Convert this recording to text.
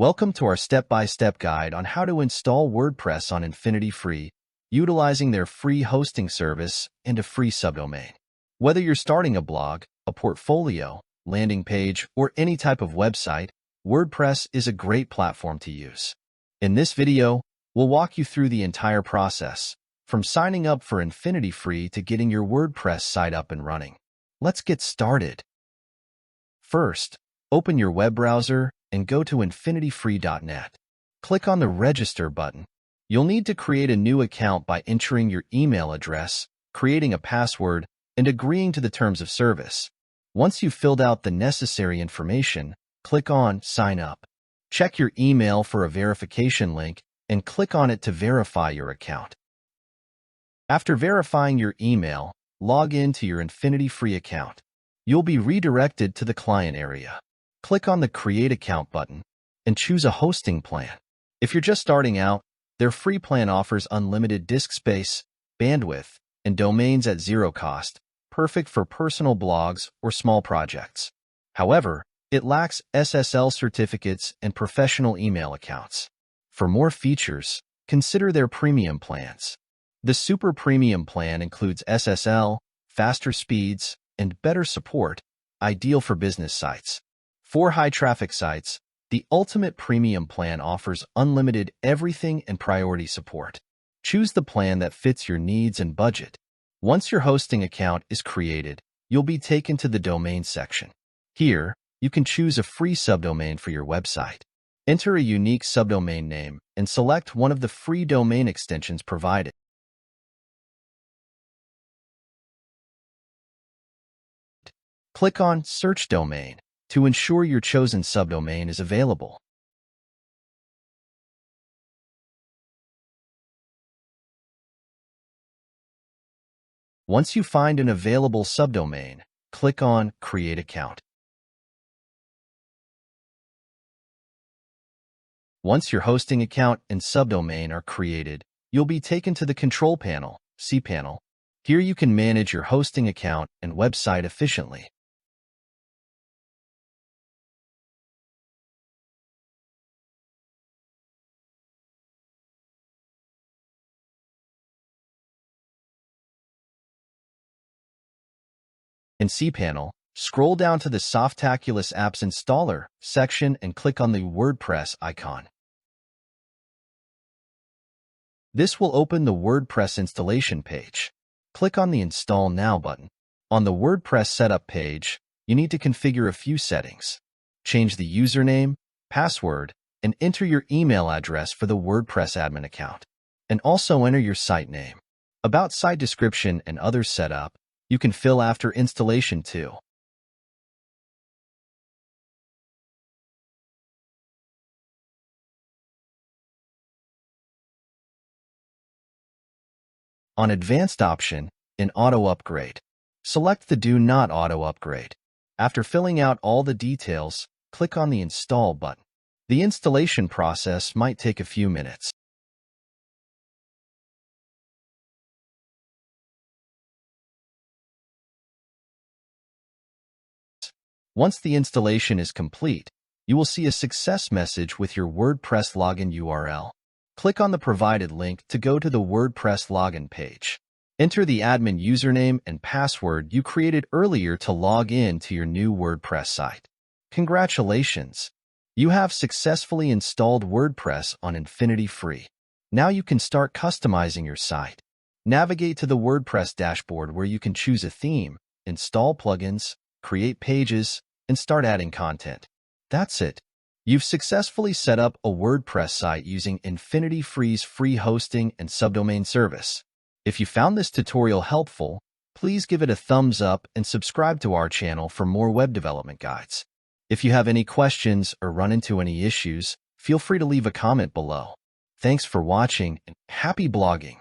Welcome to our step-by-step guide on how to install WordPress on InfinityFree, utilizing their free hosting service and a free subdomain. Whether you're starting a blog, a portfolio, landing page, or any type of website, WordPress is a great platform to use. In this video, we'll walk you through the entire process, from signing up for InfinityFree to getting your WordPress site up and running. Let's get started. First, open your web browser and go to infinityfree.net. Click on the Register button. You'll need to create a new account by entering your email address, creating a password, and agreeing to the terms of service. Once you've filled out the necessary information, click on Sign Up. Check your email for a verification link and click on it to verify your account. After verifying your email, log in to your InfinityFree account. You'll be redirected to the client area. Click on the Create Account button and choose a hosting plan. If you're just starting out, their free plan offers unlimited disk space, bandwidth, and domains at zero cost, perfect for personal blogs or small projects. However, it lacks SSL certificates and professional email accounts. For more features, consider their premium plans. The Super Premium plan includes SSL, faster speeds, and better support, ideal for business sites. For high-traffic sites, the Ultimate Premium plan offers unlimited everything and priority support. Choose the plan that fits your needs and budget. Once your hosting account is created, you'll be taken to the Domain section. Here, you can choose a free subdomain for your website. Enter a unique subdomain name and select one of the free domain extensions provided. Click on Search Domain to ensure your chosen subdomain is available. Once you find an available subdomain, click on Create Account. Once your hosting account and subdomain are created, you'll be taken to the Control Panel, cPanel. Here you can manage your hosting account and website efficiently. In cPanel, scroll down to the Softaculous Apps Installer section and click on the WordPress icon. This will open the WordPress installation page. Click on the Install Now button. On the WordPress setup page, you need to configure a few settings. Change the username, password, and enter your email address for the WordPress admin account. And also enter your site name. About site description and other setup, you can fill after installation too. On Advanced option, in Auto Upgrade, select the Do Not Auto Upgrade. After filling out all the details, click on the Install button. The installation process might take a few minutes. Once the installation is complete, you will see a success message with your WordPress login URL. Click on the provided link to go to the WordPress login page. Enter the admin username and password you created earlier to log in to your new WordPress site. Congratulations! You have successfully installed WordPress on InfinityFree. Now you can start customizing your site. Navigate to the WordPress dashboard where you can choose a theme, install plugins, create pages, and start adding content. That's it. You've successfully set up a WordPress site using InfinityFree's free hosting and subdomain service. If you found this tutorial helpful, please give it a thumbs up and subscribe to our channel for more web development guides. If you have any questions or run into any issues, feel free to leave a comment below. Thanks for watching and happy blogging!